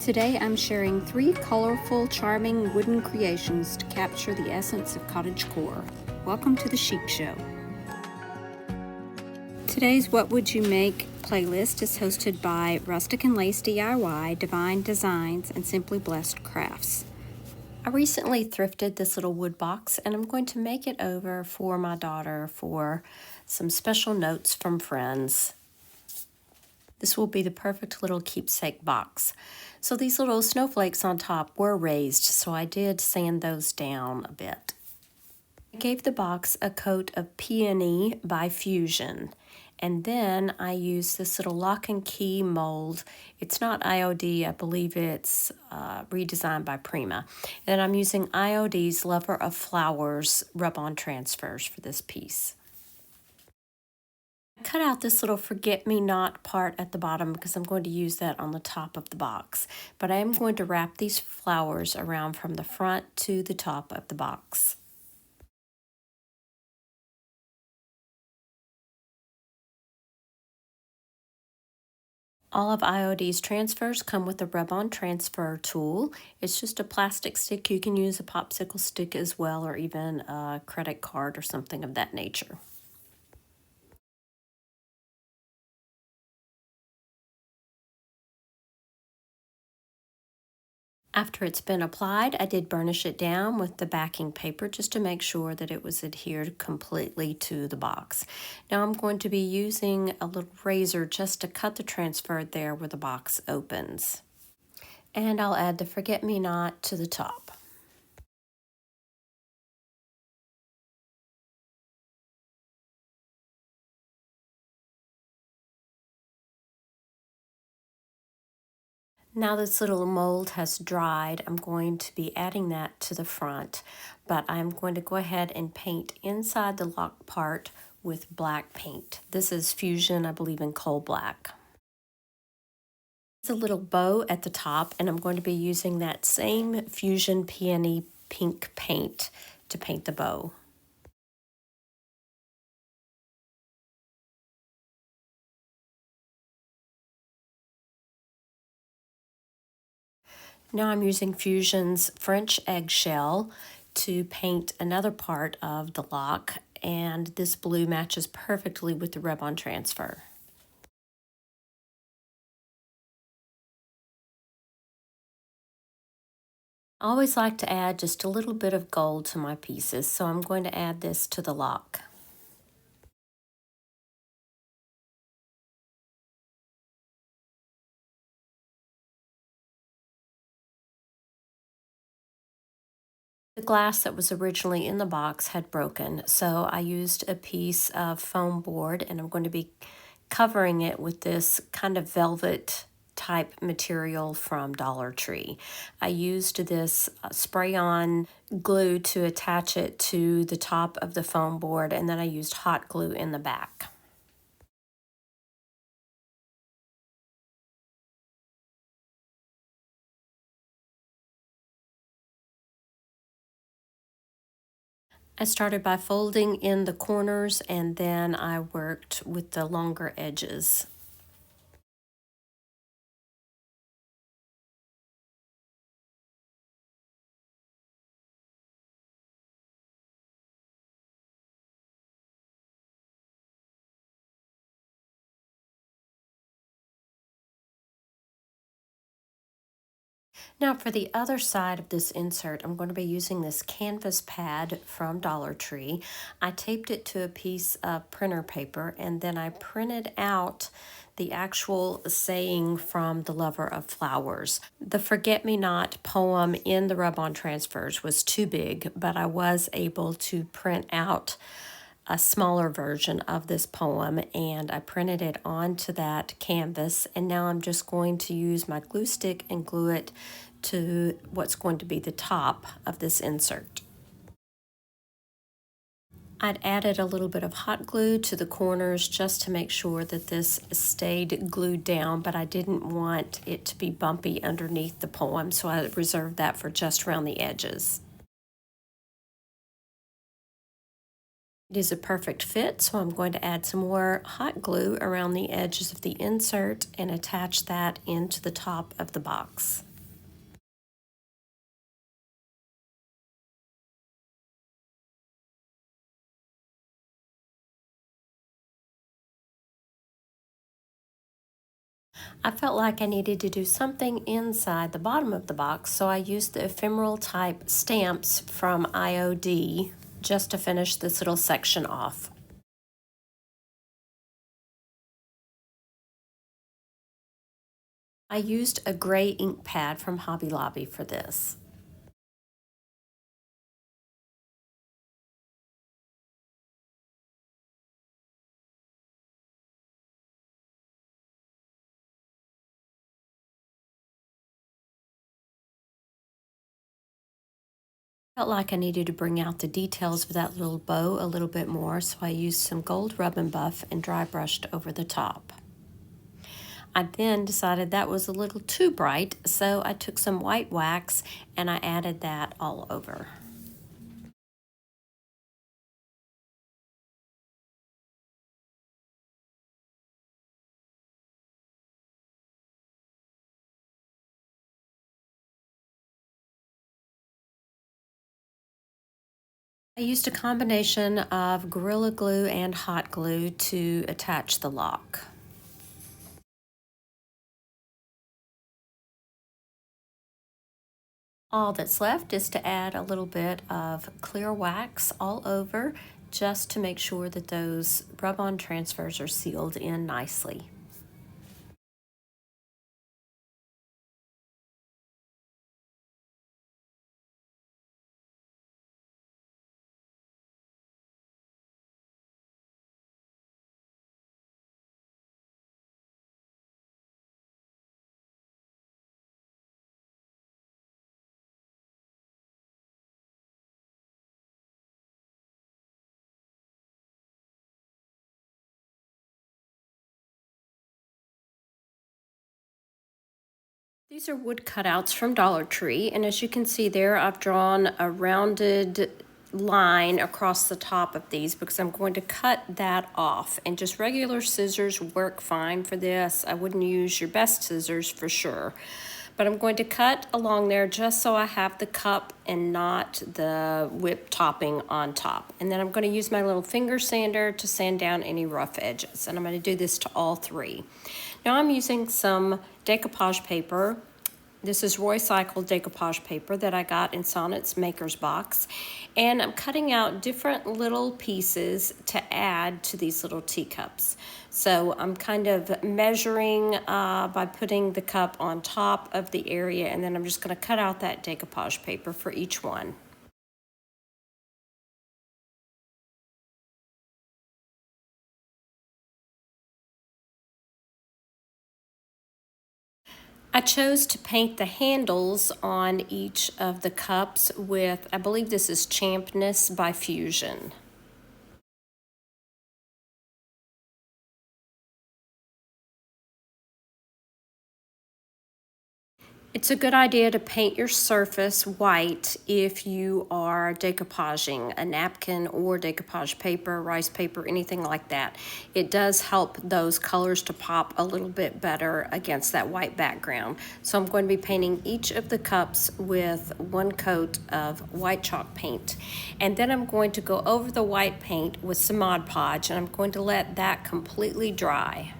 Today I'm sharing 3 colorful, charming wooden creations to capture the essence of cottagecore. Welcome to the Chic Show. Today's What Would You Make playlist is hosted by Rustic and Lace DIY, Divine Designs, and Simply Blessed Crafts. I recently thrifted this little wood box and I'm going to make it over for my daughter for some special notes from friends. This will be the perfect little keepsake box. So these little snowflakes on top were raised, so I did sand those down a bit. I gave the box a coat of Peony by Fusion, and then I used this little lock and key mold. It's not IOD, I believe it's redesigned by Prima. And I'm using IOD's Lover of Flowers rub-on transfers for this piece. Cut out this little forget-me-not part at the bottom because I'm going to use that on the top of the box. But I am going to wrap these flowers around from the front to the top of the box. All of IOD's transfers come with a rub-on transfer tool. It's just a plastic stick. You can use a popsicle stick as well, or even a credit card or something of that nature. After it's been applied, I did burnish it down with the backing paper just to make sure that it was adhered completely to the box. Now I'm going to be using a little razor just to cut the transfer there where the box opens. And I'll add the forget-me-not to the top. Now this little mold has dried, I'm going to be adding that to the front, but I'm going to go ahead and paint inside the lock part with black paint. This is Fusion, I believe in coal black. There's a little bow at the top, and I'm going to be using that same Fusion Peony pink paint to paint the bow. Now I'm using Fusion's French eggshell to paint another part of the lock, and this blue matches perfectly with the rub-on transfer. I always like to add just a little bit of gold to my pieces, so I'm going to add this to the lock. The glass that was originally in the box had broken, so I used a piece of foam board and I'm going to be covering it with this kind of velvet type material from Dollar Tree. I used this spray-on glue to attach it to the top of the foam board, and then I used hot glue in the back. I started by folding in the corners and then I worked with the longer edges. Now for the other side of this insert, I'm going to be using this canvas pad from Dollar Tree. I taped it to a piece of printer paper and then I printed out the actual saying from the Lover of Flowers. The Forget-Me-Not poem in the rub-on transfers was too big, but I was able to print out a smaller version of this poem, and I printed it onto that canvas, and now I'm just going to use my glue stick and glue it to what's going to be the top of this insert. I'd added a little bit of hot glue to the corners just to make sure that this stayed glued down, but I didn't want it to be bumpy underneath the poem, so I reserved that for just around the edges. It is a perfect fit, so I'm going to add some more hot glue around the edges of the insert and attach that into the top of the box. I felt like I needed to do something inside the bottom of the box, so I used the ephemeral type stamps from IOD just to finish this little section off. I used a gray ink pad from Hobby Lobby for this. Felt like I needed to bring out the details of that little bow a little bit more, so I used some gold rub and buff and dry brushed over the top. I then decided that was a little too bright, so I took some white wax and I added that all over. I used a combination of Gorilla Glue and hot glue to attach the lock. All that's left is to add a little bit of clear wax all over just to make sure that those rub-on transfers are sealed in nicely. These are wood cutouts from Dollar Tree, and as you can see there, I've drawn a rounded line across the top of these because I'm going to cut that off, and just regular scissors work fine for this. I wouldn't use your best scissors for sure, but I'm going to cut along there just so I have the cup and not the whip topping on top. And then I'm going to use my little finger sander to sand down any rough edges, and I'm going to do this to all three. Now I'm using some decoupage paper. This is Roy Cycle decoupage paper that I got in Sonnet's Maker's Box. And I'm cutting out different little pieces to add to these little teacups. So I'm kind of measuring by putting the cup on top of the area, and then I'm just going to cut out that decoupage paper for each one. I chose to paint the handles on each of the cups with, I believe this is Champness by Fusion. It's a good idea to paint your surface white if you are decoupaging a napkin or decoupage paper, rice paper, anything like that. It does help those colors to pop a little bit better against that white background. So I'm going to be painting each of the cups with one coat of white chalk paint. And then I'm going to go over the white paint with some Mod Podge, and I'm going to let that completely dry.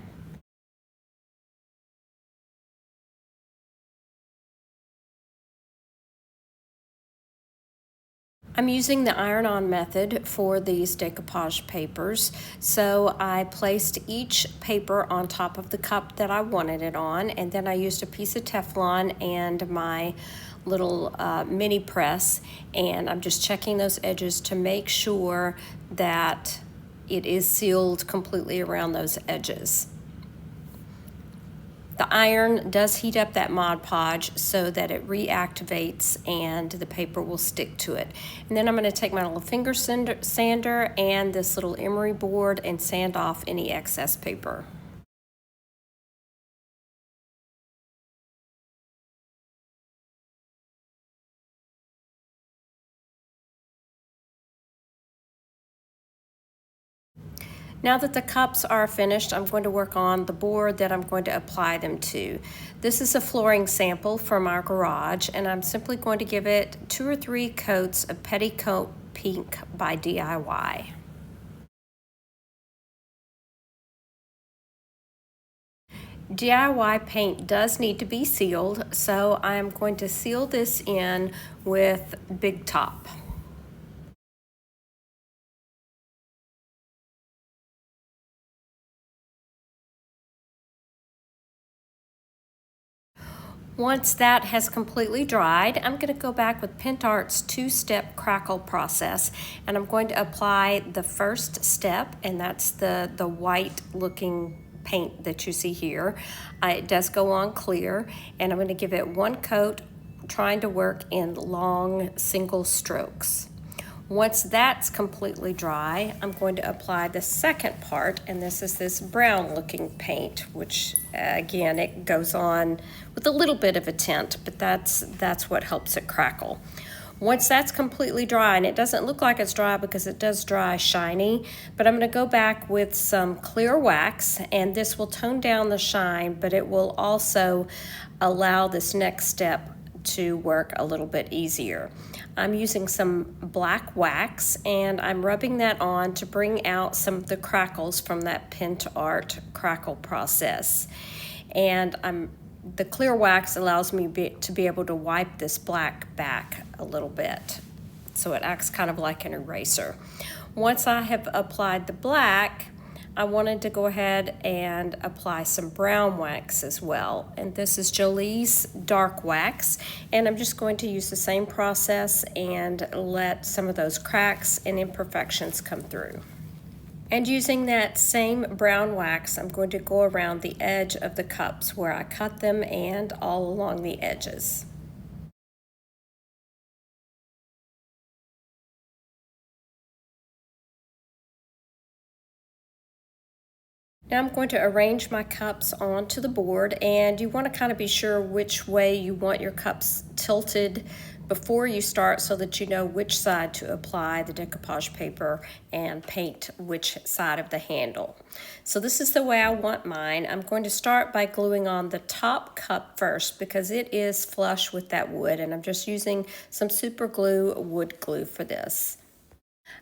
I'm using the iron-on method for these decoupage papers. So I placed each paper on top of the cup that I wanted it on, and then I used a piece of Teflon and my little mini press, and I'm just checking those edges to make sure that it is sealed completely around those edges. The iron does heat up that Mod Podge so that it reactivates and the paper will stick to it. And then I'm going to take my little finger sander and this little emery board and sand off any excess paper. Now that the cups are finished, I'm going to work on the board that I'm going to apply them to. This is a flooring sample from our garage, and I'm simply going to give it 2 or 3 coats of Petticoat Pink by DIY. DIY paint does need to be sealed, so I'm going to seal this in with Big Top. Once that has completely dried, I'm going to go back with PintArt's two-step crackle process, and I'm going to apply the first step, and that's the white looking paint that you see here. It does go on clear, and I'm going to give it one coat, trying to work in long single strokes. Once that's completely dry, I'm going to apply the second part, and this is this brown looking paint, which again, it goes on with a little bit of a tint, but that's what helps it crackle. Once that's completely dry, and it doesn't look like it's dry because it does dry shiny, but I'm going to go back with some clear wax, and this will tone down the shine, but it will also allow this next step to work a little bit easier. I'm using some black wax, and I'm rubbing that on to bring out some of the crackles from that PintArt crackle process. And the clear wax allows me to be able to wipe this black back a little bit, so it acts kind of like an eraser. Once I have applied the black, I wanted to go ahead and apply some brown wax as well. And this is Jolie's dark wax. And I'm just going to use the same process and let some of those cracks and imperfections come through. And using that same brown wax, I'm going to go around the edge of the cups where I cut them and all along the edges. Now I'm going to arrange my cups onto the board, and you want to kind of be sure which way you want your cups tilted before you start, so that you know which side to apply the decoupage paper and paint which side of the handle. So this is the way I want mine. I'm going to start by gluing on the top cup first because it is flush with that wood, and I'm just using some super glue wood glue for this.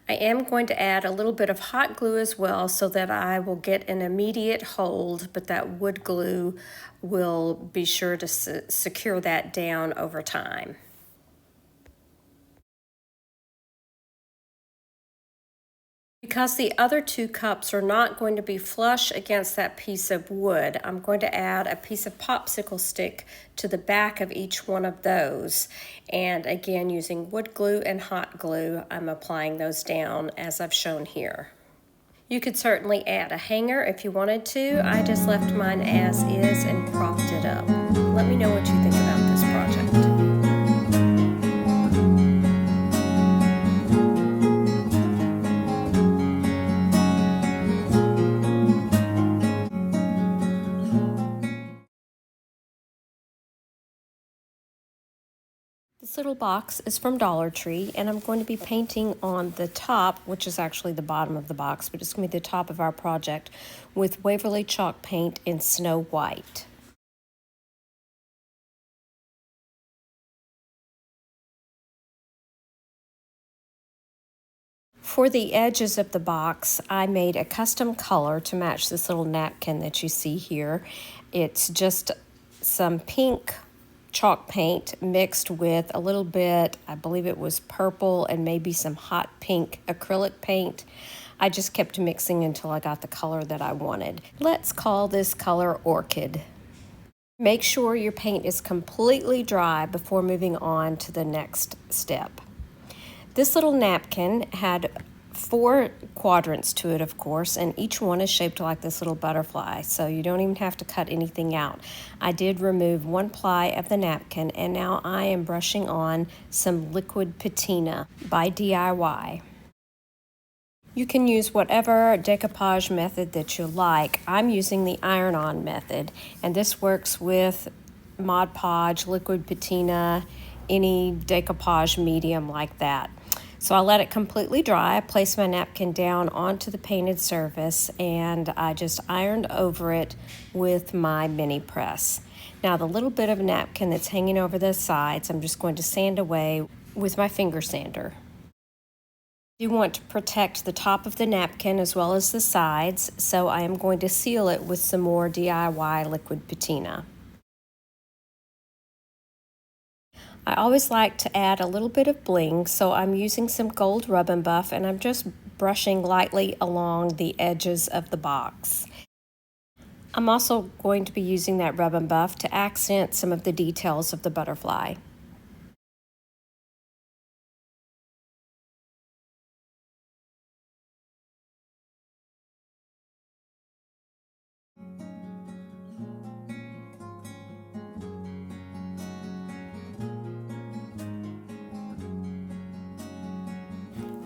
I am going to add a little bit of hot glue as well so that I will get an immediate hold, but that wood glue will be sure to secure that down over time. Because the other two cups are not going to be flush against that piece of wood, I'm going to add a piece of popsicle stick to the back of each one of those. And again, using wood glue and hot glue, I'm applying those down as I've shown here. You could certainly add a hanger if you wanted to. I just left mine as is and propped it up. Let me know what you think about this project. This little box is from Dollar Tree, and I'm going to be painting on the top, which is actually the bottom of the box, but it's going to be the top of our project, with Waverly chalk paint in Snow White. For the edges of the box, I made a custom color to match this little napkin that you see here. It's just some pink chalk paint mixed with a little bit, I believe it was purple, and maybe some hot pink acrylic paint. I just kept mixing until I got the color that I wanted. Let's call this color Orchid. Make sure your paint is completely dry before moving on to the next step. This little napkin had 4 quadrants to it, of course, and each one is shaped like this little butterfly, so you don't even have to cut anything out. I did remove 1 ply of the napkin, and now I am brushing on some liquid patina by DIY. You can use whatever decoupage method that you like. I'm using the iron-on method, and this works with Mod Podge, liquid patina, any decoupage medium like that. So I let it completely dry. I placed my napkin down onto the painted surface, and I just ironed over it with my mini press. Now the little bit of napkin that's hanging over the sides, I'm just going to sand away with my finger sander. You want to protect the top of the napkin as well as the sides, so I am going to seal it with some more DIY liquid patina. I always like to add a little bit of bling, so I'm using some gold rub and buff, and I'm just brushing lightly along the edges of the box. I'm also going to be using that rub and buff to accent some of the details of the butterfly.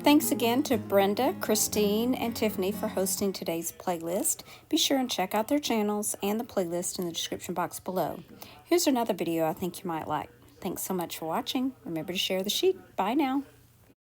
Thanks again to Brenda, Christine, and Tiffany for hosting today's playlist. Be sure and check out their channels and the playlist in the description box below. Here's another video I think you might like. Thanks so much for watching. Remember to share the chic. Bye now.